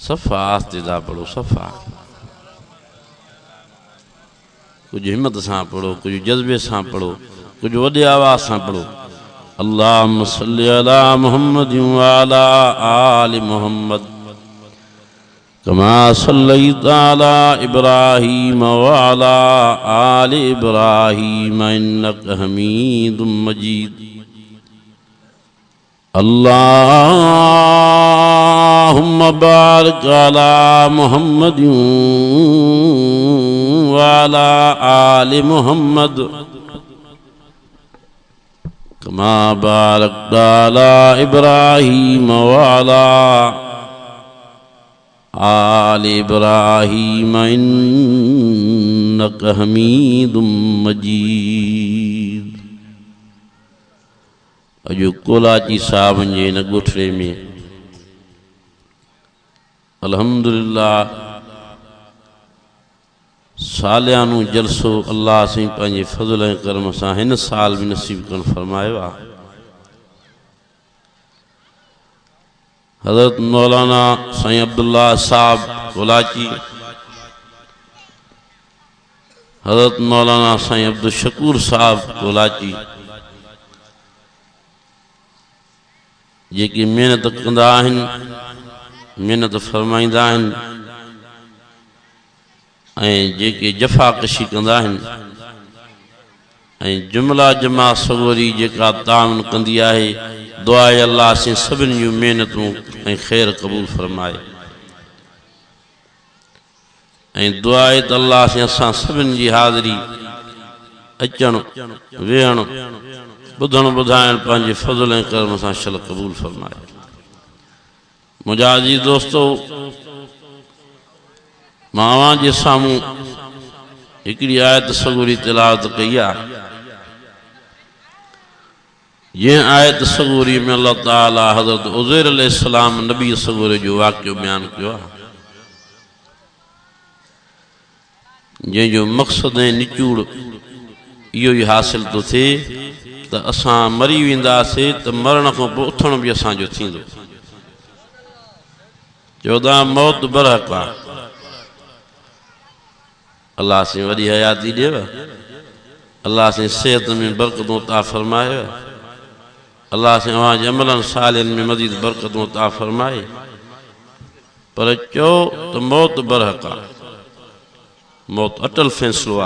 صفحہ آستے دا پڑھو صفحہ کچھ ہمت سان پڑھو کچھ جذبے سان پڑھو کچھ وڈے آواز سان پڑھو اللہم صلی علی محمد وعلا آل محمد کما صلیت علی ابراہیم وعلا آل ابراہیم انک حمید مجید اللہم بارک علی محمد وعلا آل محمد کما بارکت علی ابراہیم وعلا آل ابراہیم انک حمید مجید اجو کولاچی صاحب جے نگوٹھرے میں الحمدللہ سالیانو جلسو اللہ سے پانچے فضل کرم سا ہن سال بھی نصیب کن فرمائے وا حضرت مولانا سائیں عبداللہ صاحب کولاچی حضرت مولانا سائیں عبدالشکور صاحب کولاچی جے کی محنت کندا ہن محنت فرمائندہ ہن جے کی جفا کشی کندا ہن جملہ جمع صغوری جے کا تعاون کندی ہے دعائے اللہ سے سبن یوں محنتوں خیر قبول فرمائے دعائے اللہ سے اساں سبن جی حاضری اچن ویہن بدھن بدھائن پانچے فضل کرم سان شل قبول فرمائے مجازی دوستو ماواں جے ساموں ایکڑی آیت صغوری تلاوت کیا یہ آیت صغوری میں اللہ تعالیٰ حضرت عزیر علیہ السلام نبی صغوری جو واقعہ بیان کیا یہ جو مقصد نچوڑ یہ حاصل تو تھے تو اساں مری ویندا سے تو مرن کو اٹھن بھی اساں جو تھیندو چودہ موت برحقا اللہ سے وڈی حیاتی دے اللہ سے صحت میں برکتوں عطا فرمائے اللہ سے وہاں عملاً صالحاً میں مزید برکتوں عطا فرمائے پر چو تو موت برحقا موت اٹل فیصلو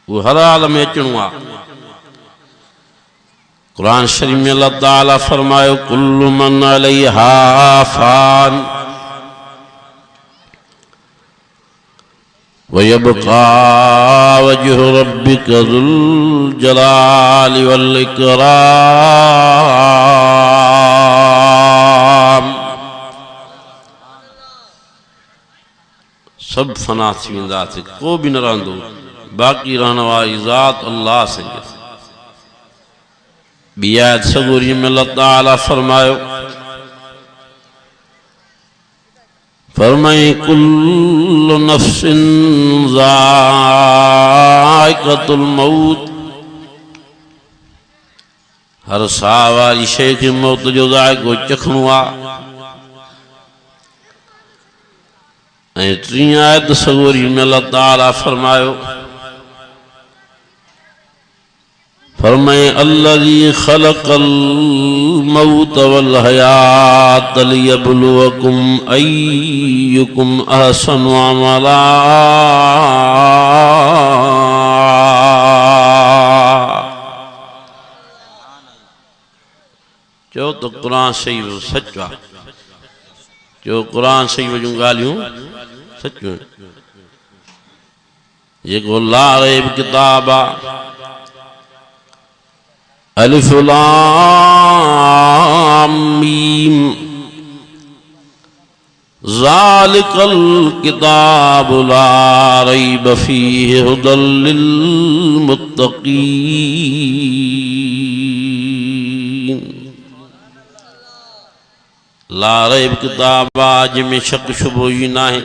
وہ ہر عالم میں اچنوا قرآن شریف میں اللہ تعالیٰ فرمائے کل من علیہا فان وَيَبْقَى وَجْهُ رَبِّكَ ذُو الْجَلَالِ وَالْإِكْرَامِ سب فنا تھی ذات کو بھی نہ رہندو باقی رہنے والی ذات اللہ سے بیعت صغوری میں اللہ تعالیٰ فرمائے فرمائے کل نفس ذائقۃ الموت ہر ساواری شے کی موت جو ذائقو چکھنوا ترین آیت صغوری میں اللہ تعالیٰ فرمائے الذی خلق الموت والحیات لیبلوکم ایکم احسن عملا جو تو قرآن صحیح سچا جو قرآن صحیح وجوں گالیوں سچوں یہ کو لا ریب کتابہ الف لام میم ذالک الکتاب لا ریب فیہ ھدی للمتقین لا ریب کتاب آج میں شک شبوئی نہ ہے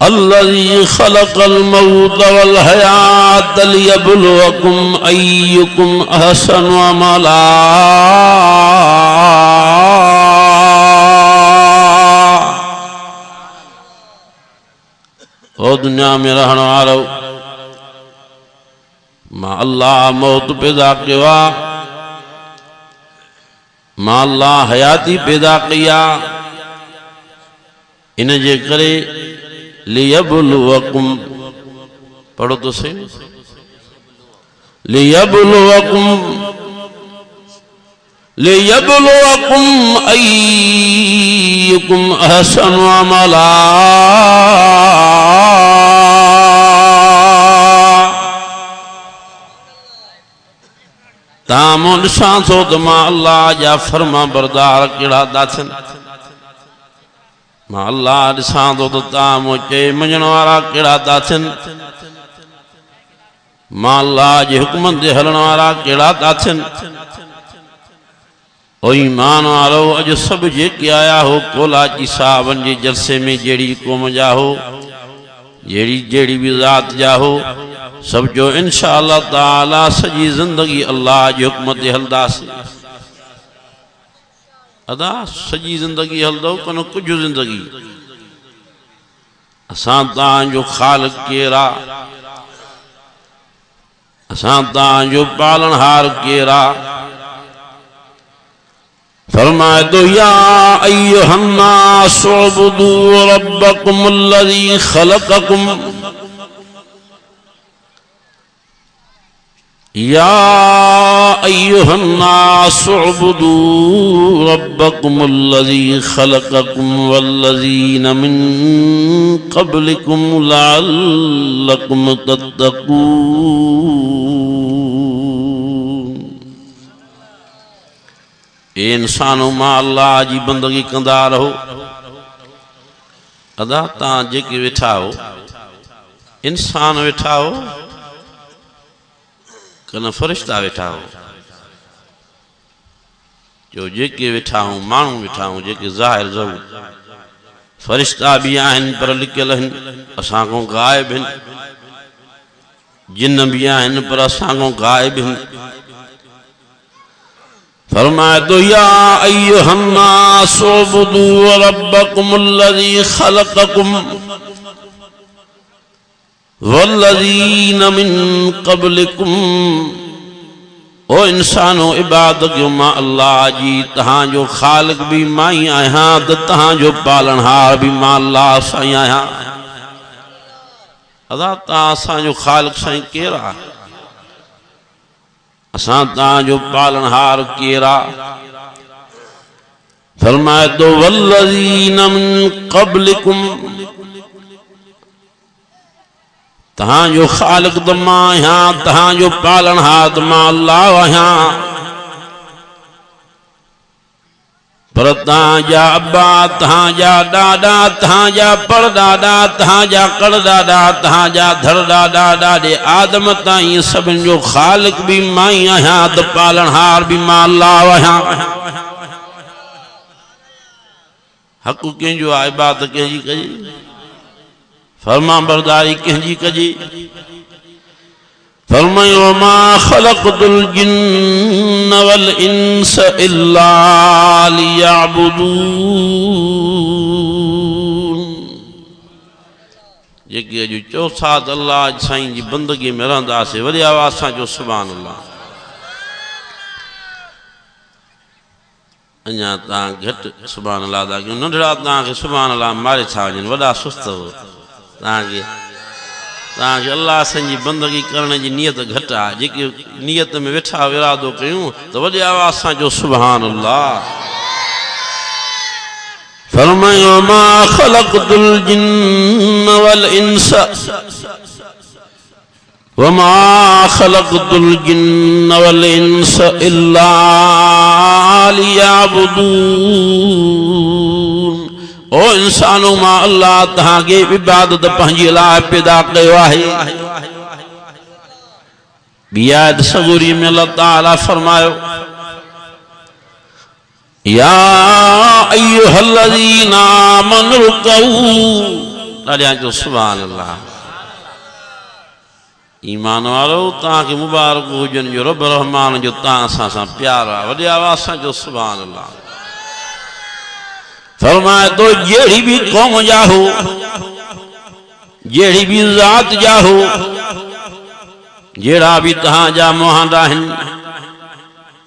الذي خلق الموت والحياة ليبلوكم أيكم أحسن عملا دنیا میں رہن والو ما اللہ موت پیدا کیا ما اللہ حیاتی پیدا کیا ان جے کرے لیبلوکم پڑھو تو صحیح لیبلوکم ایکم احسن عملا تامون شانسو دما اللہ جا فرما بردار کڑا داتن ما اللہ دساندو تامو چے منجنوارا کڑا داتن ما اللہ جے حکمت دے حلنوارا کڑا داتن او ایمان والو اج سب جے کی آیا ہو کولا جی صاحبن جے جلسے میں جیڑی قوم جا ہو جیڑی بھی ذات جا ہو سب جو انشاءاللہ تعالی سجی زندگی اللہ جی حکمت دے حلدہ سے ادا سجی زندگی حلدہ کنو کچھ زندگی اسان تان جو خالق کیرا اسان تان جو پالنہار کیرا فرمائے تو یا ایہا الناس اعبدوا ربکم الذی خلقکم یا ایہا الناس اعبدوا ربکم الذی خلقکم والذین من قبلکم لعلکم تتقون اے انسانو ما اللہ جی بندگی کندہ رہو ادا تاں جے کے ویٹھا ہو انسان ویٹھا ہو کنا فرشتہ ویٹھا ہو جو جے کے ویٹھا ہوں مانو ویٹھا ہوں جے کے ظاہر ظہور فرشتہ بھی آہن پر لکل ہن اساں کو غائب ہن جن بھی آہن پر اساں کو غائب ہن فرمائے تو یا ایہا الناس اعبدوا ربکم الذی خلقکم والذین من قبلکم او انسانو عبادت ما اللہ جی تہاں جو خالق بھی مائی آئیاں تہاں جو پالنہار بھی ما اللہ سائیں آئیاں ادا تہاں ساں جو خالق سائیں کیرا اساں تاں جو پالنہار کیرا فرمائے تو والذین من قبلکم تہاں جو خالق دما یہاں تہاں جو پالنہار دما اللہ یہاں پر تہاں جا ابا تہاں جا ڈاڈا تہاں جا پڑ ڈاڈا تہاں جا کڑ ڈاڈا تہاں جا دھر ڈاڈا ڈاڈے آدم تائیں سبن جو خالق بھی مائی یہاں تو پالنہار بھی ماں اللہ یہاں حق کہیں جو عبادت کہیں جی کہیں فرما برداری کہیں کجی فرمائے وما خلقت الجن والانس الا لیعبدون یہ کہ جو چوسات اللہ سائیں جی بندگی میں رہندا سے ولی آواز ساں جو سبحان اللہ انجا تاں گھٹ سبحان اللہ دا کہ ننڈڑا تاں کہ سبحان اللہ مارے تھا جن وڈا سست ہو تاکہ اللہ سنجی بندگی کرنے جی نیت گھٹا جی کہ نیت میں ویٹھا ورادو کیوں تو وڈی آواز سان جو سبحان اللہ فرمائے وما خلقت الجن والانس الا لیعبدون او انسانو ما اللہ تہاں کے عبادت پہنجی لائے پیدا قیوہ ہے بیاد صغوری میں اللہ تعالیٰ فرمائے یا ایوہ الذین آمنوا رکعوا جو سبحان اللہ ایمان والو تاں کے مبارک ہو جن جو رب رحمان جو تاں ساں پیارا وڈی آواز ساں جو سبحان اللہ فرمائے تو جیڑی بھی قوم جاہو جیڑی بھی ذات جا ہو جیڑا بھی تہاں جا محاندہ ہیں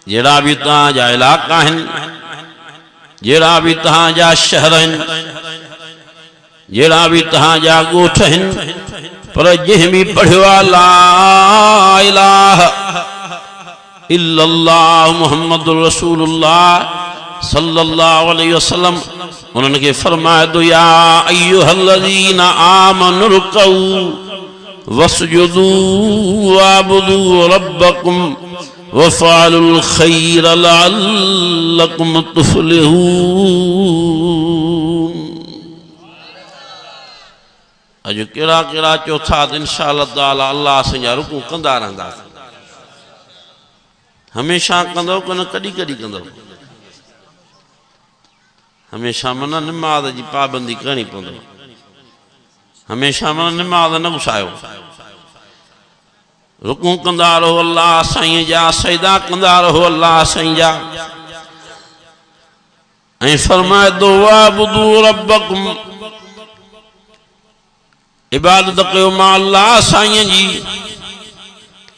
جیڑا بھی تہاں جا علاقہ ہیں جیڑا بھی تہاں جا شہر ہیں جیڑا بھی تہاں جا گوٹھ ہیں پر جہ بھی پڑھوا لا الہ الا اللہ محمد رسول اللہ صلی اللہ علیہ وسلم انہوں نے فرمایا دو یا ایوہ الذین آمنوا رکعوا واسجدوا وعبدوا ربکم وفعلوا الخیر لعلکم تفلحون اجو کیڑا کیڑا چوتھا انشاءاللہ تعالی اللہ سنجا رکو کندہ رہندا ہمیشہ کندو کن کڈی کڈی کندو ہمیشہ منہ نماز جی پابندی کرنی پوندو ہمیشہ منہ نماز نہ گسایو رکو کندہ رہو اللہ سائیں جا سجدہ کندہ رہو اللہ سائیں جا این فرمائے دو وعبدوا ربکم عبادت قیو مع اللہ سائیں جی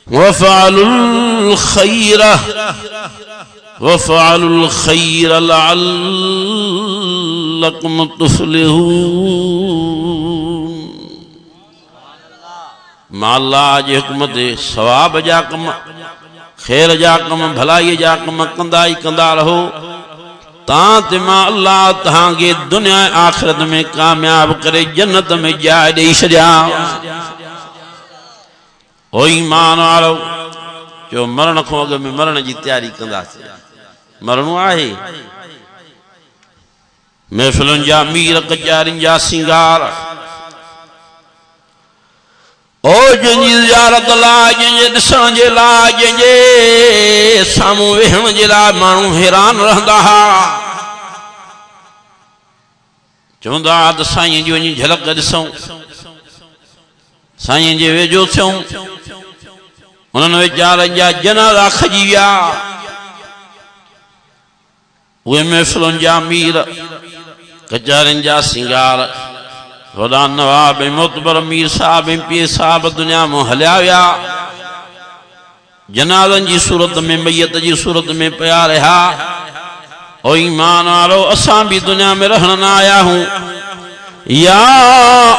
وفعلوا الخیر لعلکم تفلحون مع اللہ جی حکمت ثواب جا کم خیر جا کم بھلائی جا کم کندائی کندہ رہو تاں مع اللہ تہاں گے دنیا آخرت میں کامیاب کرے جنت میں جائے دے شجا او ایمان آرو جو مرن کو اگر میں مرن جی تیاری کندہ سے مرنو آئے محفلن جا میر کچارن جا سنگار او جنجی زیارت لا جنجی دسان جے لا جنجی سامو وہم جے لا مانو حیران رہندا چوندہ آت سائیں جو انجی جھلک دسوں سائیں جے ویجو سوں انہوں نے وچارن جا جنازہ خجیا وہ محفلن جا میر کچارن جا سنگار خدا نواب معتبر میر صاحب پیر صاحب دنیا میں ہلیاویا جنازن جی صورت میں میت جی صورت میں پیا رہا او ایمان آلو اساں بھی دنیا میں رہنا آیا ہوں یا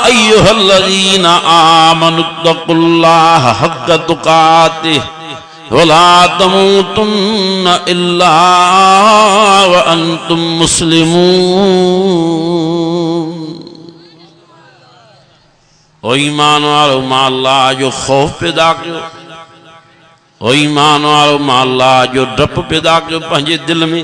ایوہ الذین آمنوا اتقوا اللہ حق تقاتہ ولا تموتن الا وانتم مسلمون او ایمان والو مع اللہ جو خوف پیدا کیو او ایمان والو مع اللہ جو ڈپ پیدا کیو پنجے دل میں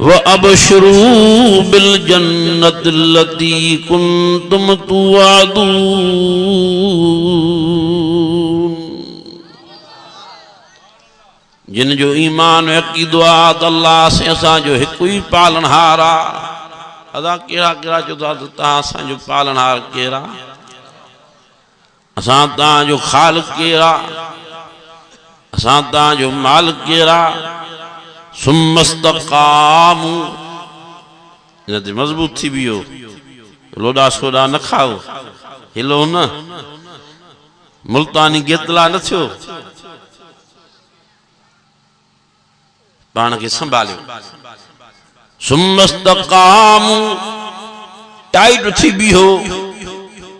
وَأَبْشِرُوا بِالْجَنَّةِ الَّتِي كُنْتُمْ تُوعَدُونَ جن جو ایمان و عقیدہ اللہ سے اساں جو ہکوئی پالنہارا ادا کیڑا کیڑا جو تا اساں جو پالنہار کیڑا اساں تا جو خالق کیڑا اساں تاں جو مالک کیرا ثم استقاموا ان تے مضبوط تھی بیو لوڈا سوڈا نہ کھاؤ ہلو نہ ملتانی گیتلا نہ تھیو پان کے سنبھالیو ثم استقاموا ٹائٹ تھی بیو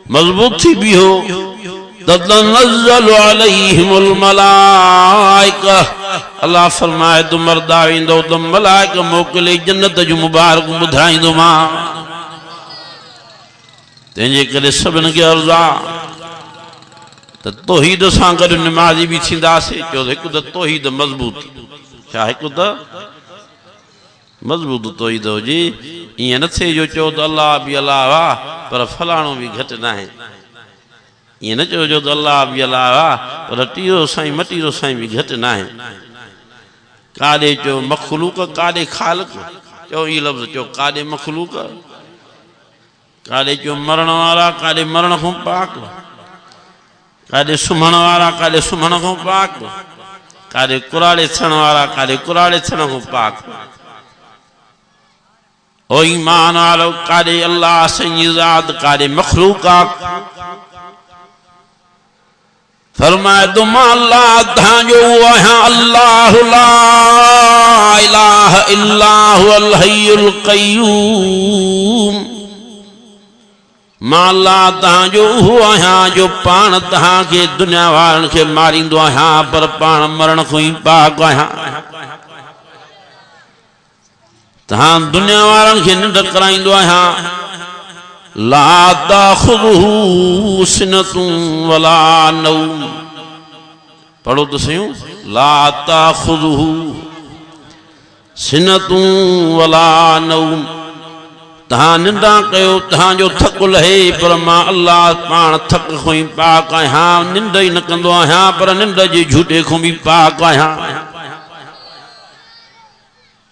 مضبوط تھی بیو تتنزل علیہم الملائکہ اللہ فرمائے تو مرداوین دو تو ملائکہ موکلے جنت جو مبارک بدھائیں دو ماں تینجے کرے سبن کے ارزا توحید سانگر نمازی بھی چھندا سے جو ایک تو توحید مضبوط کیا ایک تو مضبوط توحید ہو جی یہ نہ تھے جو چود اللہ بھی اللہ واہ پر فلانوں بھی گھٹ نہ ہے یہ نہ چو جو اللہ بھی اللہ واہ پر ٹیرو سائیں مٹیرو سائیں بھی گھٹ نہ ہے کادے جو مخلوق کادے خالق جو یہ لفظ جو کادے مخلوق کادے جو مرن والا کادے مرن کو پاک کادے سمن والا کادے سمن کو پاک کادے قرآن تھن والا کادے قرآن تھن کو پاک او ایمان والو کادے اللہ سنجی ذات کادے مخلوقات فرمائے تم اللہ تھا جو وہاں اللہ لا الہ الا هو الحی القیوم ما اللہ تھا جو وہاں جو پان تھا کہ دنیا والن کے مارین دو وہاں پر پان مرن کوئی پاک وہاں تھا دنیا والن کے نڈ کرائیں دو وہاں لا تاخذہ سنۃ ولا نوم پڑھو تو سیوں لا تاخذہ سنۃ ولا نوم تہاں ننڈا کہو تہاں جو تھک لہے پر ماں اللہ پان تھک کھوئی پاک آہاں ننڈ ہی نہ کندو آہاں پر ننڈ جی جھوٹے کھوں بھی پاک آہاں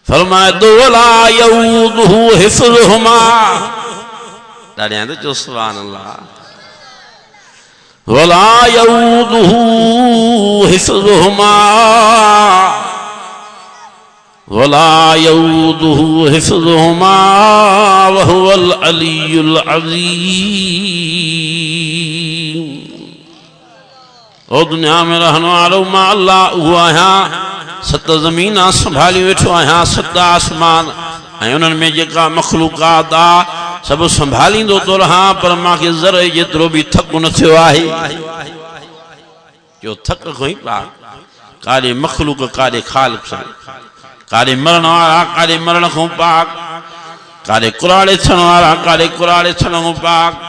فرمائے دو ولا یعودہ حفظہما داڑیاں تو جو سبحان اللہ ولا یعودہ حفظہما ولا یعودہ حفظہما وہو العلی العظیم او دنیا میں رہنو آلو ما اللہ ہوا یہاں ست زمینہ سنبھالی ویٹھو یہاں ست آسمان انہوں میں جکا مخلوقات آ سب سنبھالیں دو تو رہا پر ماں کے ذرے جترو بھی تھکو نہ تھے آہی جو تھک کوئی پاک کارے مخلوق کارے خالق سے کارے مرن والا کارے مرن کو پاک کارے قرآن چھن والا کارے قرآن چھن کو پاک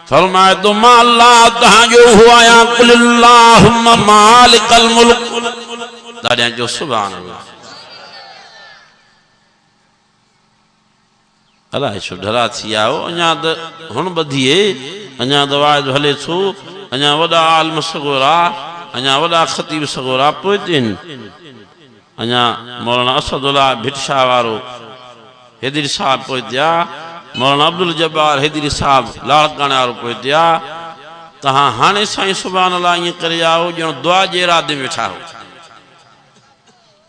فرمائے تو ما اللہ تہاں جو ہوا یا قل اللہم مالک الملک داڑیاں جو سبحان اللہ اللہ ایشو ڈھرا تھی آؤ انہاں ہن بدھیے انہاں دوائد بھلے چھو انہاں وڈا عالم سگورا انہاں وڈا خطیب سگورا پوئتین انہاں مولانا اسد اللہ بھٹشاہ وارو حیدری صاحب پوئتیا مولانا عبدالجبار حیدری صاحب لاڑکانے وارو پوئتیا تہاں ہانے سائیں سبحان اللہ یہ کرے آؤ جو دعا جے ارادے میں بیٹھا ہو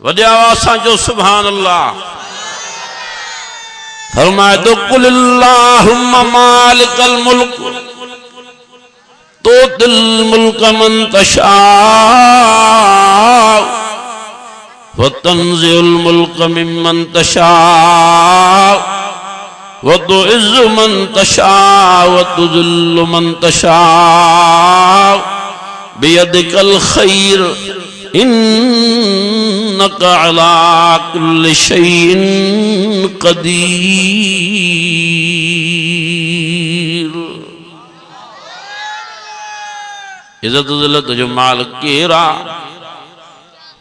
وڈے آوازاں جو سبحان اللہ فرمائے تو قل اللہم مالک الملک توت الملک من تشاء وتنزع الملک ممن تشاء وتعز من تشاء وتذل من تشاء بیدک الخیر انک علی کل شیء قدیر عزت ذلت جو مالک کیرا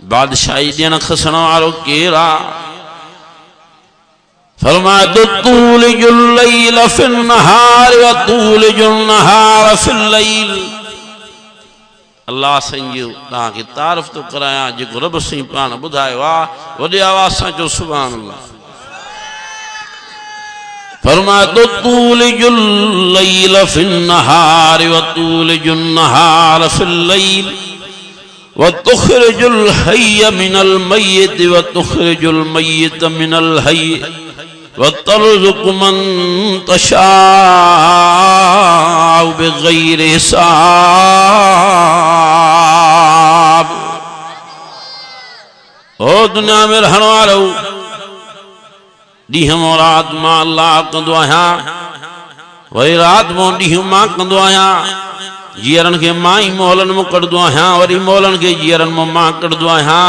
بادشاہی دین خسن وارو کیرا فرمائے تو تولج اللیل فی النہار و تولج النہار فی اللیل اللہ سنجیو تاں کی تعرف تو کرایا جکو رب سنگ پان بدھائے وا وڈی آواز سان جو سبحان اللہ فرمائے تو تولج اللیل فی النہار و تولج النہار فی اللیل وتخرج الحي من الميت وتخرج الميت من الحي وترزق من تشاء بغير حساب. او دنیا میں رہن والو ڈیہم اور رات ماں اللہ کندو آہاں وہی رات ماں ڈیہم ماں کندو آہاں جیرن کے مائی مولن مو کردو آہاں وری مولن کے جیرن مو ماں کردو آہاں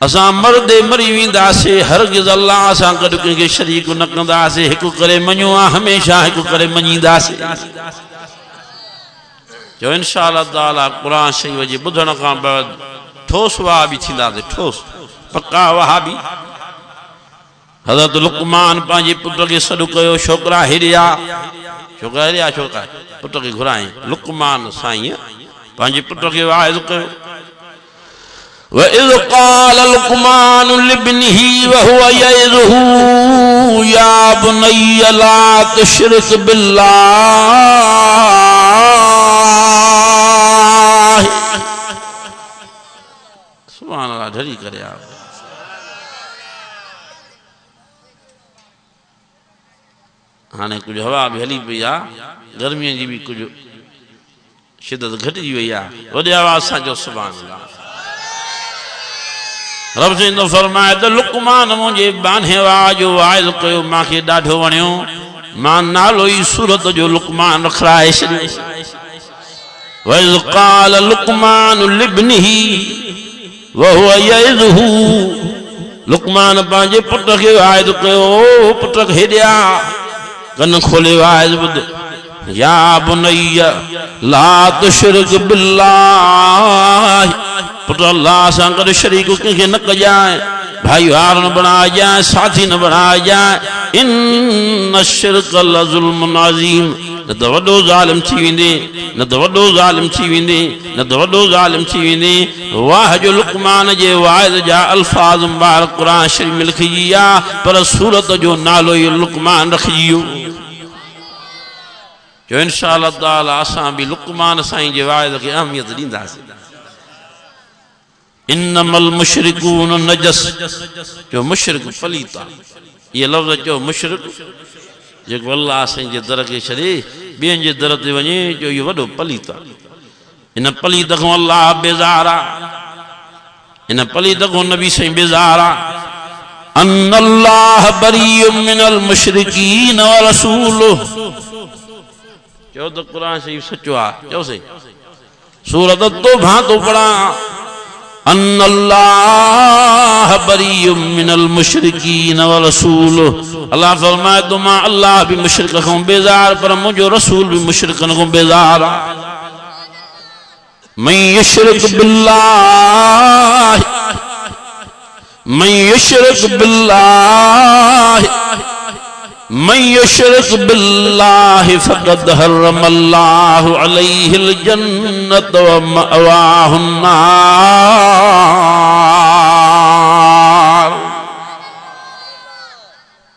اساں مردے مری ویندا سے ہرگز اللہ اساں گڈ کے شریک نہ کندا سے ایک کرے منو ہمیشہ ایک کرے منیدا سے جو انشاءاللہ تعالی قرآن شریف جے بدھن کان بعد ٹھوس وہابی تھیندا سے ٹھوس پکا وہابی حضرت لقمان پانجے پتر کے سڏ کيو چھوڪرا ہريا چھوڪرا پتر کے گھرائیں لقمان سائیں پانجے پتر کے واعظ کيو وَإِذْ قَالَ لُقْمَانُ لِابْنِهِ وَهُوَ يَعِظُهُ يَا بُنَيَّ لَا تُشْرِكْ بِاللَّهِ سبحان اللہ ڈھری کرے آپ ہانے کچھ ہوا بھی ہلی پئی آ گرمیاں جی بھی کچھ شدت گھٹجی وئی آ وڈی آواز سان جو سبحان اللہ رب سے اندو فرمائے تو لقمان مجھے بانے واجو واعظ کيو ماں کے ڈاڈھو ونیو ماں نالو ہی صورت جو لقمان رکھرائے شریف وَإِذْ قَالَ لُقْمَانُ لِابْنِهِ وَهُوَ يَعِظُهُ لقمان پانجے پتر کے واعظ کيو پتر ہریا کن کھولے واعظ بدھ یا بنی لا تشرک باللہ پتر اللہ سان کر شریک کے نہ کجائے بھائی وار نہ بنا جائے ساتھی نہ بنا جائے ان الشرک لظلم عظیم نہ تو وڈو ظالم تھی ویندے نہ تو وڈو ظالم تھی ویندے نہ تو وڈو ظالم تھی ویندے واہ جو لقمان جے واعظ جا الفاظ مبارک قرآن شریف میں لکھی یا پر صورت جو نالو لقمان رکھیو جو انشاءاللہ تعالی اساں بھی لقمان سائیں جے واعظ کی اہمیت دیندا سے انما المشرکون نجس جو مشرک پلیتا یہ لفظ جو مشرک جو اللہ سائیں جے در کے چھڑے بین جے در تے ونے جو یہ وڈو پلیتا ان پلیت کو اللہ بیزارا ان پلیت کو نبی سائیں بیزارا ان اللہ بری من المشرکین ورسولہ جو تو قرآن شریف سچو آ جو سے سورت توبہ تو پڑھا ان اللہ بری من المشرکین ورسولہ اللہ فرمائے تو ماں اللہ بھی مشرک کو بیزار پر مجھو رسول بھی مشرکن کو بیزار من یشرک باللہ من یشرک باللہ من یشرک باللہ فقد حرم اللہ علیہ الجنت ومأواہ النار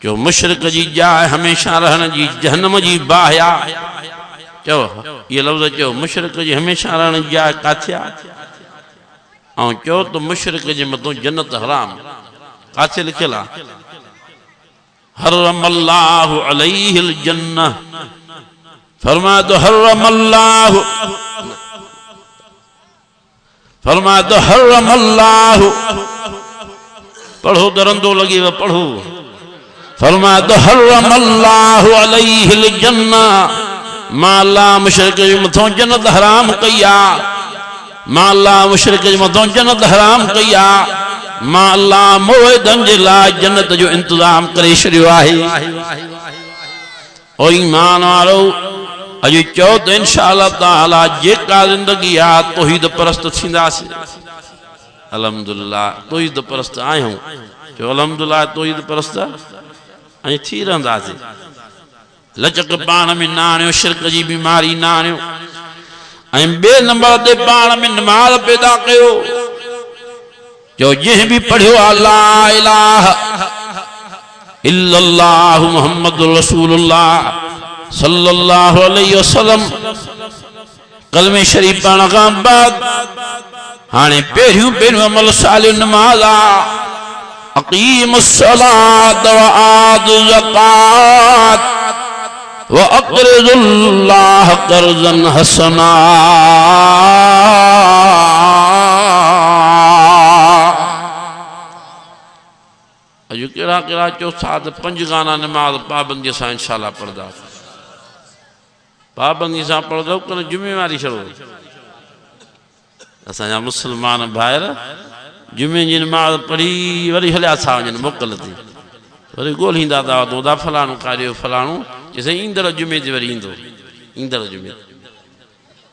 جو مشرک جی جائے ہمیشہ رہن جی جہنم جی باہیا جو یہ لفظ جو مشرک جی ہمیشہ رہن جائے کاتھیا اور جو تو مشرک جی مطلب جنت حرام کاتھے لکھلا حرم اللہ علیہ الجنہ فرمایا تو حرم اللہ پڑھو درندو لگی وہ پڑھو فرمایا تو حرم اللہ علیہ الجنہ ما اللہ مشرک جو متوں جنت حرام کیا ما اللہ مشرک جو متوں جنت حرام کیا ما اللہ موعدن جلا جنت جو انتظام کرے شریو آہی او ایمان والو اجو چوت انشاءاللہ تعالی جیکا زندگی آ توحید پرست تھیندا سے الحمدللہ توحید پرست آئے ہوں جو الحمدللہ توحید پرست آئے تھی رہندا سے لچک پان میں نانیو شرک جی بیماری نانیو آئے بے نمبر دے پان میں نماز پیدا کیو جو یہ بھی پڑھو لا الہ الا اللہ محمد رسول اللہ صلی اللہ علیہ وسلم کلمہ شریف پڑھن کان بعد ہانے پہریوں عمل صالح نمازا اقیم الصلاة وآت الزکاة وَأَقْرِضُ اللَّهَ قَرْضًا حَسَنًا اجو کیڑا چو ساتھ پنج گانا نماز پابندی سا انشاءاللہ پڑھدا پابندی سا پڑھدا کنے جمعے واری چھڑو اساں جا مسلمان بھائر جمعے جی نماز پڑھی وری ہلیا تھا وجن موکل تھی وری ڳولھیندا تا تو فلانو قاریو فلانو جیسے ایندڑ جمعے تے وری ایندڑ جمعے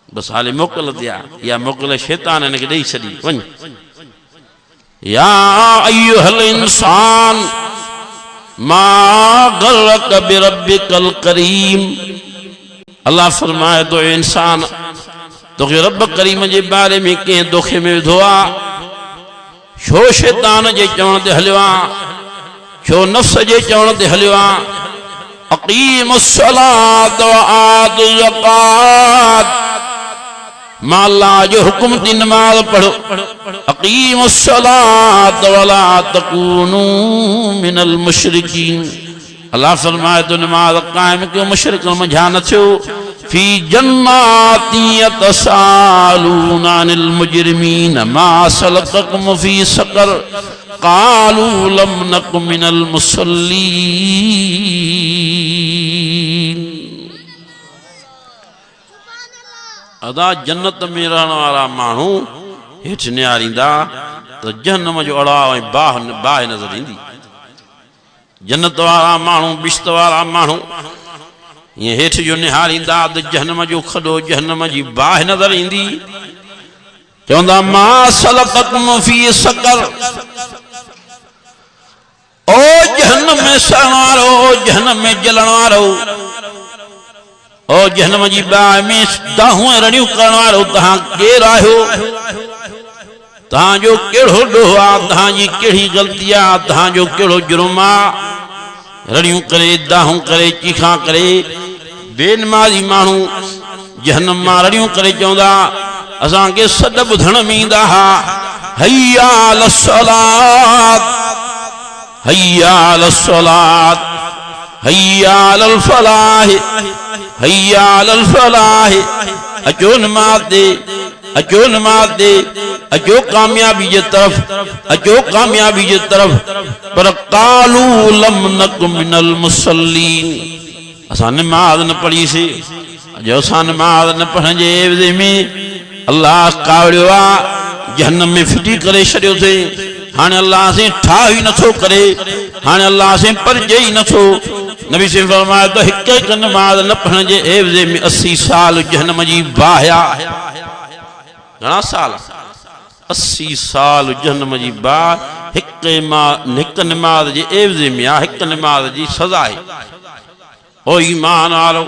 بس حالے موکل تیا یا موکل شیطان نے ڈئی چھڈی ون یا ایھا الانسان ما غرک بربک الکریم اللہ فرمائے تو انسان تو کہ رب کریم جے بارے میں کہیں دکھے میں دھوا شو شیطان جے چون تے ہلوا شو نفس جے چون تے ہلوا اقیم الصلاۃ وآت الزکات ماں اللہ جو حکم دی نماز پڑھو اقیم الصلاۃ ولا تکونوا من المشرکین اللہ فرمائے تو نماز قائم کیوں مشرک مجھا نہ تھو فی جنات یتسالون عن المجرمین ما سلککم فی سقر قالوا لم نک من المصلین ادا جنت میں رہن والا مانو ہیٹھ نیاریندا تو جہنم جو اڑا باہ نظر ایندی جنت والا مانو بشت والا مانو یہ ہیٹھ جو نہاریندا تو جہنم جو کھڈو جہنم جی باہ نظر ایندی چوندا ما سلککم فی سقر او جہنم میں سڑن وارو او جہنم میں جلن وارو او جہنم جی باہ میں داہویں رڑیوں کرن وارو تہاں کیر آہو تہاں جو کیڑو ڈوہا تہاں جی کیڑی غلطیاں تہاں جو کیڑو جرما رڑیوں کرے داہوں کرے چیخاں کرے بے نمازی مانو جہنم ماں رڑیوں کرے چوندا اساں کے صد بدھن میندا ہا حیا علی الصلاۃ حیا علی الصلاۃ حیا علی الفلاح حیا علی الفلاح اچو نماز دے اچو نماز دے اچو کامیابی جے طرف اچو کامیابی جے طرف پر قالوا لم نک من المصلین اساں نماز نہ پڑھی سی جو اساں نماز نہ پڑھن جے عوض میں اللہ کاوڑیا جہنم میں پھٹی کرے چھڈیو تے ہانے اللہ سے ٹھائی نہ تھو کرے ہانے اللہ سے پرجئی نہ تھو نبی سے فرمایا تو ہک ایک نماز نہ پڑھن جے عوض میں 80 سال جہنم جی باہیا گھنا سال 80 سال جہنم جی باہ ہک نماز جے عوض میں ہک نماز جی سزا ہے او ایمان والو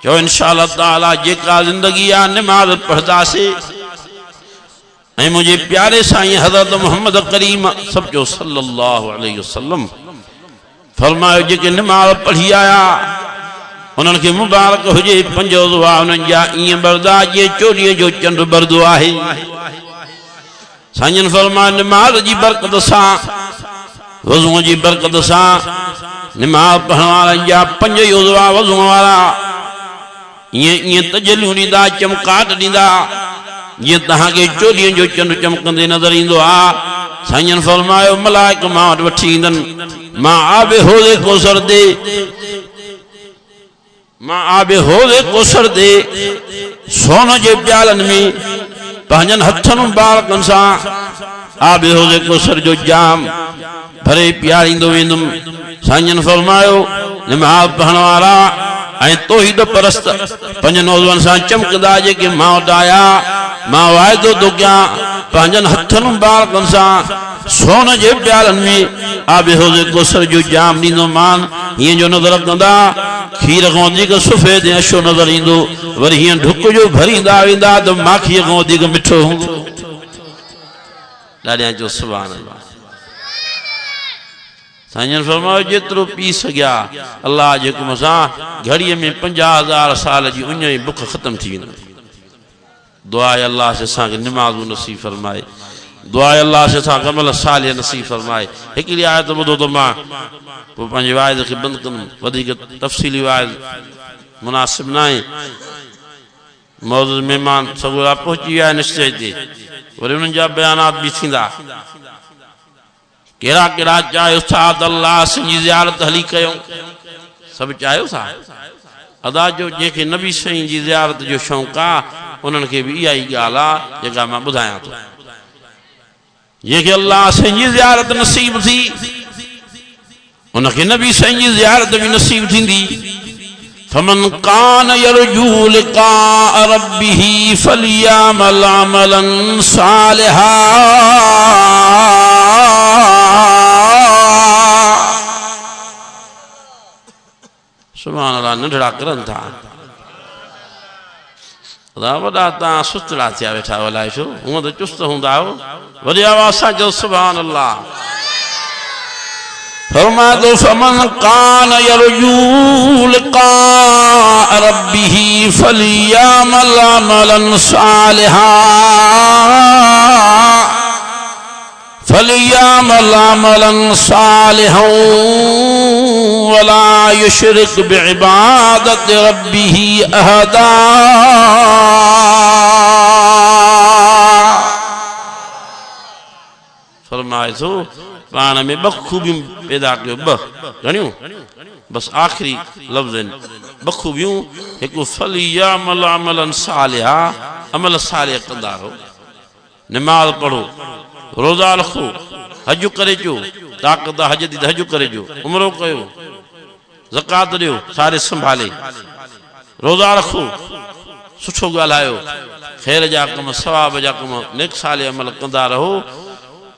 جو انشاءاللہ تعالی جیکا زندگی آ نماز پڑھدا سے اے مجھے پیارے سائیں حضرت محمد کریم سب جو صلی اللہ علیہ وسلم فرمائے جے کہ نماز پڑھی آیا انہوں کے مبارک ہو جے پنجو دعا انہوں جا این بردا جے چوڑی جو چند بردعا ہے سائیں فرمائے نماز جی برکت سا وضو جی برکت سا نماز پڑھنے والا جا پنجو دعا وضو والا یہ تجلیوں ندا چمکاٹ ندا یہ تہاں کے چوڑیوں جو چند چمکندے نظر ایندو آ سائیں فرمائے ملائک ماں وٹھیندن ماں آب حوض کوثر دے ماں آب حوض کوثر دے سونا جے پیالن میں پہنجن ہتھن مبارکن سا آب حوض کوثر جو جام بھرے پیاریندو ویندم سائیں فرمائے نماز پڑھنے والا اے توحید پرست پنج نوجوان سان چمکدا جے کہ ماں اٹایا ماں وائدو دو کیا پنجن ہتھن مبارکن سان سونا جے پیالن میں آب حوض کوثر جو جام دیندو مان یہ جو نظر رکھندا کھیر غوندی کا سفید اشو نظر ایندو ورہیاں ڈھک جو بھریندا ویندا تو ماکھی غوندی کا مٹھو ہوندو لاڑیاں جو سبحان اللہ سائیں فرماؤ جترو پی سگیا اللہ جے کو مساں گھڑی میں 50,000 سال جی انہیں بک ختم تھی دعائے اللہ سے ساں نماز نصیب فرمائے دعائے اللہ سے ساں عمل صالح نصیب فرمائے ایک لیے آیت بدو تو ماں وہ پنج واحد کے بند کن ودی کے تفصیلی واحد مناسب نائیں موضوع مہمان سگورا پہنچی آئے نشتے تھے اور انہوں جا بیانات بھی تھیں دا کیڑا کیڑا چاہے استاد اللہ سنجی زیارت حلی کیوں سب چاہے استاد ادا جو جے کہ نبی سائیں جی زیارت جو شوقا انہوں کے بھی آئی گالا جگہ میں بدھایا تو یہ کہ اللہ سنجی زیارت نصیب تھی ان کے نبی سنجی زیارت بھی نصیب تھی دی فمن کان یرجو لقاء ربه فلیعمل عملا صالحا سبحان اللہ ننڈڑا کرن تھا خدا وڈا تاں سستڑا تھیا ویٹھا ولائے شو ہوں تو چست ہوندا ہو وڈی آواز سان جو سبحان اللہ فرما دو فمن کان یرجو لقاء ربه فلیعمل عملا صالحا فلیعمل عملا صالحا ولا یشرک بعبادت ربه احدا فرمائے تو پانا میں بخوبیوں پیدا کیوں گھنیوں بس آخری لفظ بخوبیوں ایک فلیعمل عملا صالحا عمل صالح قدار ہو نماز پڑھو روزہ رکھو حج کرے جو طاقت حج دی حج کرے جو عمرو کہو زکات دیو سارے سنبھالے روزہ رکھو سٹھو گالایو خیر جا کم ثواب جا کم نیک صالح عمل کندا رہو